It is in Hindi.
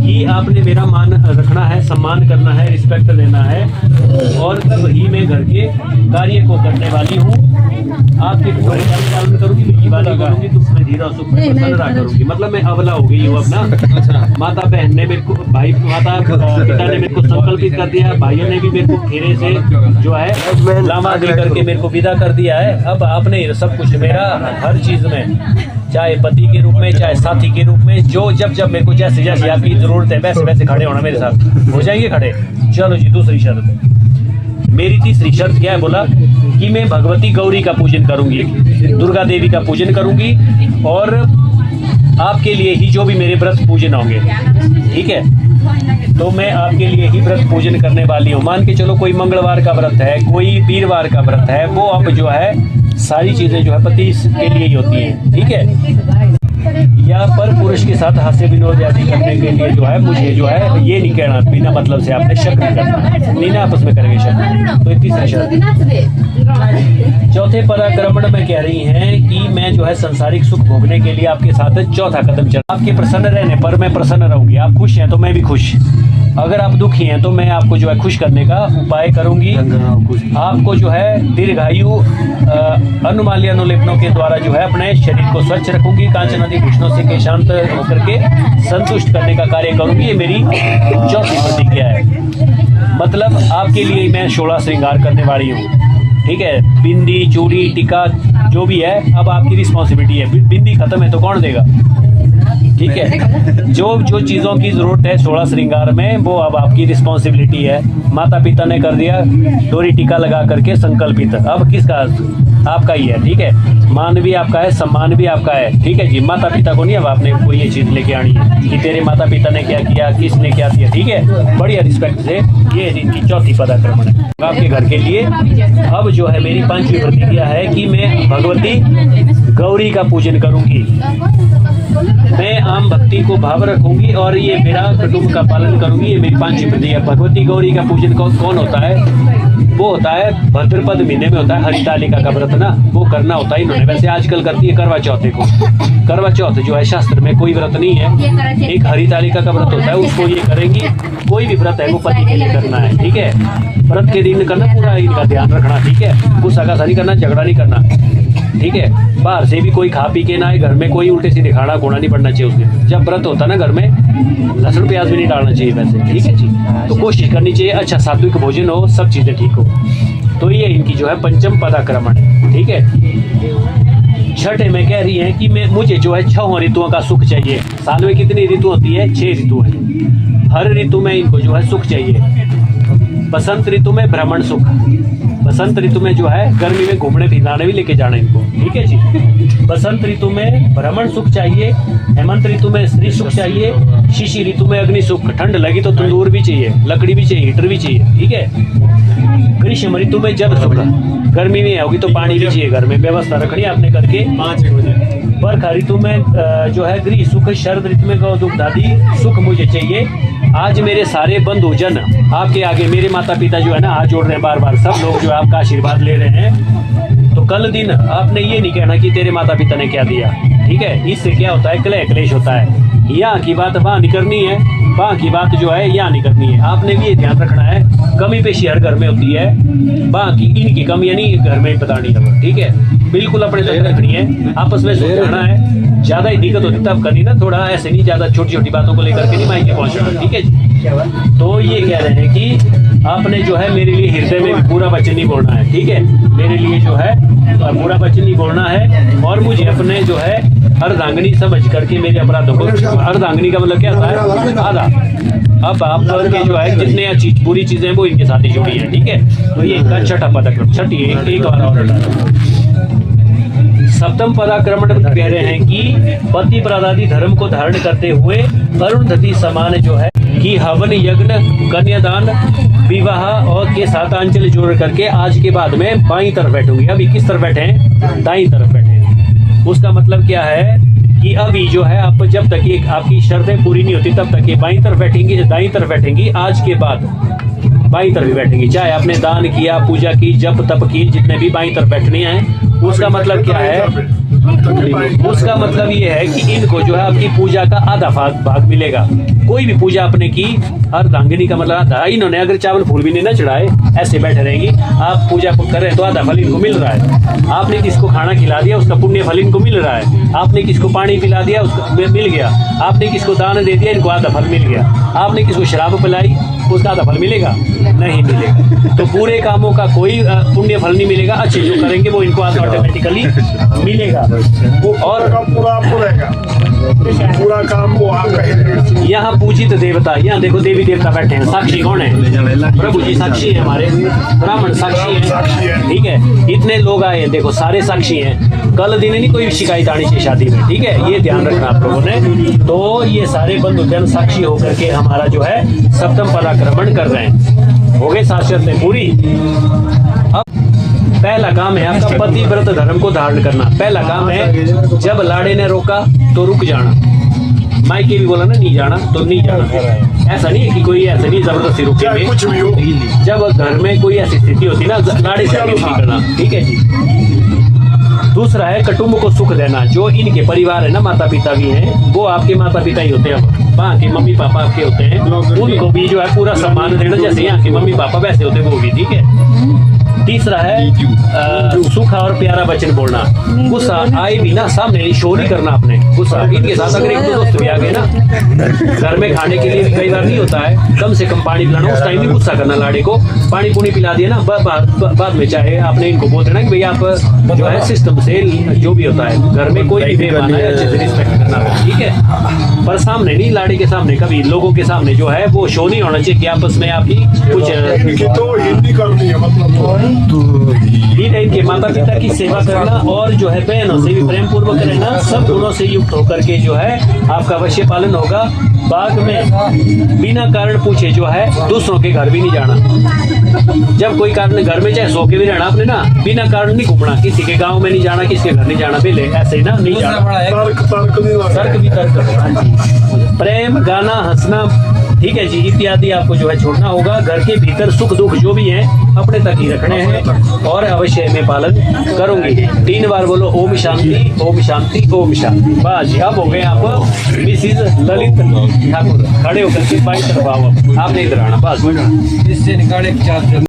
कि आपने मेरा मान रखना है, सम्मान करना है, रिस्पेक्ट देना है, और वही मैं घर के कार्य को करने वाली हूँ। आपके पालन करूंगी, मेरी वाली करूंगी, तो उसमें धीरा सुख प्रसन्न रहा करूंगी। मतलब मैं अबला हो गई हूँ अब ना। माता बहन ने मेरे को, माता पिता ने मेरे को संकल्पित कर दिया, भाइयों ने भी मेरे को घेरे से जो है लामा दे करके मेरे को विदा कर दिया है। अब आपने सब कुछ मेरा हर चीज में, चाहे पति के रूप में, चाहे साथी के रूप में, जो जब जब मेरे को जैसे जैसे आपकी जरूरत है वैसे वैसे खड़े होना मेरे साथ। हो जाएंगे खड़े? चलो जी, दूसरी शर्त। मेरी तीसरी शर्त क्या है? बोला कि मैं भगवती गौरी का पूजन करूंगी, दुर्गा देवी का पूजन करूंगी, और आपके लिए ही जो भी मेरे व्रत पूजन होंगे, ठीक है, तो मैं आपके लिए ही व्रत पूजन करने वाली हूँ। मान के चलो कोई मंगलवार का व्रत है, कोई वीरवार का व्रत है, वो अब जो है सारी चीजें जो है पति के लिए ही होती हैं, ठीक है। या पर पुरुष के साथ हास्य विनोद आदि करने के लिए जो है मुझे जो है ये नहीं कहना बिना मतलब से आपने शक नहीं करना, नहीं ना आपस में करेंगे शक। तो तीसरी शर्त। चौथे पराक्रमण में कह रही हैं कि मैं जो है संसारिक सुख भोगने के लिए आपके साथ चौथा कदम चल, आपके प्रसन्न रहने पर मैं प्रसन्न रहूंगी। आप खुश हैं तो मैं भी खुश, अगर आप दुखी हैं तो मैं आपको जो है खुश करने का उपाय करूंगी। आपको जो है दीर्घायु अनुमाल्य अनुलेपनों के द्वारा जो है अपने शरीर को स्वच्छ रखूंगी, कांचन आदि भूषणों से के शांत होकर के संतुष्ट करने का कार्य करूंगी। ये मेरी चौथी प्रतिज्ञा है। मतलब आपके लिए मैं 16 श्रृंगार करने वाली हूँ, ठीक है। बिंदी, चूड़ी, टीका जो भी है अब आपकी रिस्पॉन्सिबिलिटी है। बिंदी खत्म है तो कौन देगा, ठीक है। जो चीजों की जरूरत है 16 श्रृंगार में वो अब आपकी रिस्पॉन्सिबिलिटी है। माता पिता ने कर दिया डोरी टीका लगा करके संकल्पित, अब किसका? आपका ही है, ठीक है। मान भी आपका है, सम्मान भी आपका है, ठीक है जी। माता पिता को नहीं अब आपने कोई ये चीज लेके आनी है कि तेरे माता पिता ने क्या किया, किसने क्या दिया, ठीक है। बढ़िया रिस्पेक्ट से ये इनकी चौथी पदाक्रमण है आपके घर के लिए। अब जो है मेरी पांचवी प्रतिज्ञा है कि मैं भगवती गौरी का पूजन करूंगी, मैं आम भक्ति को भाव रखूंगी और ये मेरा कुटुंब का पालन करूंगी। ये मेरी पांचवी प्रतिज्ञा। भगवती गौरी का पूजन कौन होता है? वो होता है भद्रपद महीने में होता है, हरितालिका का व्रत ना, वो करना होता है इन्होंने। वैसे आजकल करती है करवा चौथे को। करवा चौथ जो है शास्त्र में कोई व्रत नहीं है, एक हरितालिका का व्रत होता है, उसको ये करेंगी। कोई भी व्रत है वो पति के लिए करना है, ठीक है। व्रत के दिन करना, पूरा इनका ध्यान रखना, ठीक है। गुस्सा का नहीं करना, झगड़ा नहीं करना, ठीक है। बाहर से भी कोई खा पी के ना आए, घर में कोई उल्टे सीधे खाना घोड़ा नहीं पड़ना चाहिए उसमें। जब व्रत होता है ना घर में लहसुन प्याज भी नहीं डालना चाहिए वैसे, ठीक है जी। तो कोशिश करनी चाहिए अच्छा सात्विक भोजन हो, सब चीजें ठीक हो। तो ये इनकी जो है पंचम पदाक्रमण है, ठीक है। छठे में कह रही है कि मुझे जो है 6 ऋतुओं का सुख चाहिए। साल में कितनी ऋतु होती है? 6 ऋतु है। हर ऋतु में इनको जो है सुख चाहिए। बसंत ऋतु में भ्रमण सुख, बसंत ऋतु में जो है गर्मी में घूमने फिराने भी लेके जाना इनको, ठीक है जी। बसंत ऋतु में भ्रमण सुख चाहिए, हेमंत ऋतु में स्त्री सुख चाहिए, शिशि ऋतु में अग्नि सुख, ठंड लगी तो तंदूर भी चाहिए, लकड़ी भी चाहिए, हीटर भी चाहिए, ठीक है। ग्रीष्म ऋतु में जल सुख, गर्मी में होगी तो पानी भी चाहिए, घर में व्यवस्था रखनी आपने करके। 5 बजे बरखा ऋतु में जो है गृह सुख, शरद ऋतु में गौ दुग्ध आदि सुख मुझे चाहिए। आज मेरे सारे बंधु जन आपके आगे, मेरे माता पिता जो है ना हाथ जोड़ रहे हैं बार बार, सब लोग जो है आपका आशीर्वाद ले रहे हैं। तो कल दिन आपने ये नहीं कहना कि तेरे माता पिता ने क्या दिया, ठीक है। इससे क्या होता है? कलह क्लेश होता है। यहाँ की बात वहाँ नहीं करनी है, वहाँ की बात जो है यहाँ नहीं करनी है। आपने भी ये ध्यान रखना है, कमी पेशी हर घर में होती है, वहाँ की इनकी कमियाँ नहीं घर में बतानी है, ठीक है। बिल्कुल अपने तक रखनी है, आपस में सुलझाना है। ज्यादा ही दिक्कत होती तब करनी ना, थोड़ा ऐसे नहीं, ज्यादा छोटी छोटी बातों को लेकर के नहीं मायके पहुंचना, ठीक है जी। तो ये कह रहे हैं कि आपने जो है मेरे लिए हृदय में बुरा वचन नहीं बोलना है, ठीक है। मेरे लिए जो है बुरा वचन नहीं बोलना है, और मुझे अपने जो है अर्धांगिनी समझ करके मेरे अपराधों को, अर्धांगिनी का मतलब क्या होता है? आधा। अब आप के जो है जितने चीज बुरी चीजें वो इनके साथ ही जुड़ी है, ठीक है। तो ये इनका छठा पदाक्रम, छठी एक बार और। सप्तम पदाक्रमण कह रहे हैं कि पति प्रदादि धर्म को धारण करते हुए अरुंधति समान जो है कि हवन, यज्ञ, कन्यादान, विवाह और के साथ अंचल जोड़ करके आज के बाद में बाईं तरफ बैठूंगी। अभी किस तरफ बैठे हैं? दाईं तरफ बैठे हैं। उसका मतलब क्या है कि अभी जो है आप जब तक ये आपकी शर्तें पूरी नहीं होती तब तक ये बाईं तरफ बैठेंगी, दाईं तरफ बैठेंगी। आज के बाद बाईं तरफ भी बैठेंगी, चाहे आपने दान किया, पूजा की, जप तप की, जितने भी बाईं तरफ बैठनी है। उसका मतलब क्या है? उसका मतलब ये है कि इनको जो है आपकी पूजा का आधा भाग मिलेगा। कोई भी पूजा आपने की, अर्धांगिनी का मतलब आधा, इन्होंने अगर चावल फूल भी नहीं ना चढ़ाए, ऐसे बैठे रहेंगी, आप पूजा को कर रहे हैं तो आधा फल इनको मिल रहा है। आपने किसको खाना खिला दिया, उसका पुण्य फल इनको मिल रहा है। आपने किसको पानी पिला दिया, उसका मिल गया। आपने किसको दान दे दिया, इनको आधा फल मिल गया। आपने किसको शराब पिलाई, उसका आधा फल मिलेगा? नहीं मिलेगा। तो पूरे कामों का कोई पुण्य फल नहीं मिलेगा, अच्छे जो करेंगे वो इनको ऑटोमेटिकली मिलेगा। और पूरा काम वो आपका ही। यहाँ पूजित देवता, यहाँ देखो देवी देवता बैठे हैं। साक्षी कौन है? प्रभु जी साक्षी है, हमारे ब्राह्मण साक्षी है, ठीक है। इतने लोग आए हैं, देखो सारे साक्षी हैं। कल दिन नहीं कोई शिकायत आनी चाहिए शादी में, ठीक है, ये ध्यान रखना आप लोगों ने। तो ये सारे बंधुजन साक्षी होकर के हमारा जो है सप्तम पराक्रमण कर रहे हैं। हो गए सात शर्तें पूरी। अब पहला काम है आपका पतिव्रत धर्म को धारण करना। पहला काम है, जब लाड़े ने रोका तो रुक जाना। मायके भी बोला ना नहीं जाना तो नहीं जाना। ऐसा नहीं है कि कोई ऐसा नहीं जबरदस्ती रोकेंगे, कुछ भी हो। जब घर में कोई ऐसी स्थिति होती है ना, लाड़े से आगे नहीं करना, ठीक है जी। दूसरा है कुटुंब को सुख देना। जो इनके परिवार है ना, माता पिता भी हैं, वो आपके माता पिता ही होते हैं। वहाँ के मम्मी पापा आपके होते हैं, उनको भी जो है पूरा सम्मान देना, जैसे यहाँ के मम्मी पापा वैसे होते हैं वो भी, ठीक है। तीसरा है सूखा और प्यारा वचन बोलना। गुस्सा आए भी ना सामने नहीं, शो नहीं करना अपने गुस्सा। इनके साथ अगर एक दो दोस्त भी आ गए ना, घर में खाने के लिए कई बार नहीं होता है, कम से कम पानी पिलाना, उस टाइम भी गुस्सा करना लाड़े को। पानी पुनी पिला दिया ना, बाद में चाहे आपने इनको बोल देना कि भाई आप जो है सिस्टम से जो भी होता है, घर में कोई भी मेहमान है अच्छे से रिस्पेक्ट करना, ठीक है। पर सामने नहीं, लाड़े के सामने कभी, लोगों के सामने जो है वो शो नहीं होना चाहिए कि आपस में आपकी कुछ तो हिंदी करनी है, मतलब ठीक है। इनके माता पिता की सेवा करना और जो है बहनों से भी प्रेम पूर्वक रहना, सब गुणों से युक्त होकर के जो है आपका अवश्य पालन होगा। बाग में बिना कारण पूछे जो है दूसरों के घर भी नहीं जाना। जब कोई कारण घर में चाहे सो के भी रहना आपने ना, बिना कारण नहीं घूमना, किसी के गांव में नहीं जाना, किसी के घर नहीं जाना, पहले ऐसे ही ना नहीं जाना। तर्क भी तर्क, प्रेम, गाना, हंसना, ठीक है जी, इत्यादि आपको जो है छोड़ना होगा। घर के भीतर सुख दुख जो भी है अपने तक ही रखने हैं और अवश्य में पालन करूंगी। 3 बार बोलो ओम शांति, ओम शांति, ओम शांति। बस अब हो गए आप मिसिज ललित ठाकुर। खड़े होकर के बाई तरफ आओ, आपने इधर आना, बस इससे निकाले 4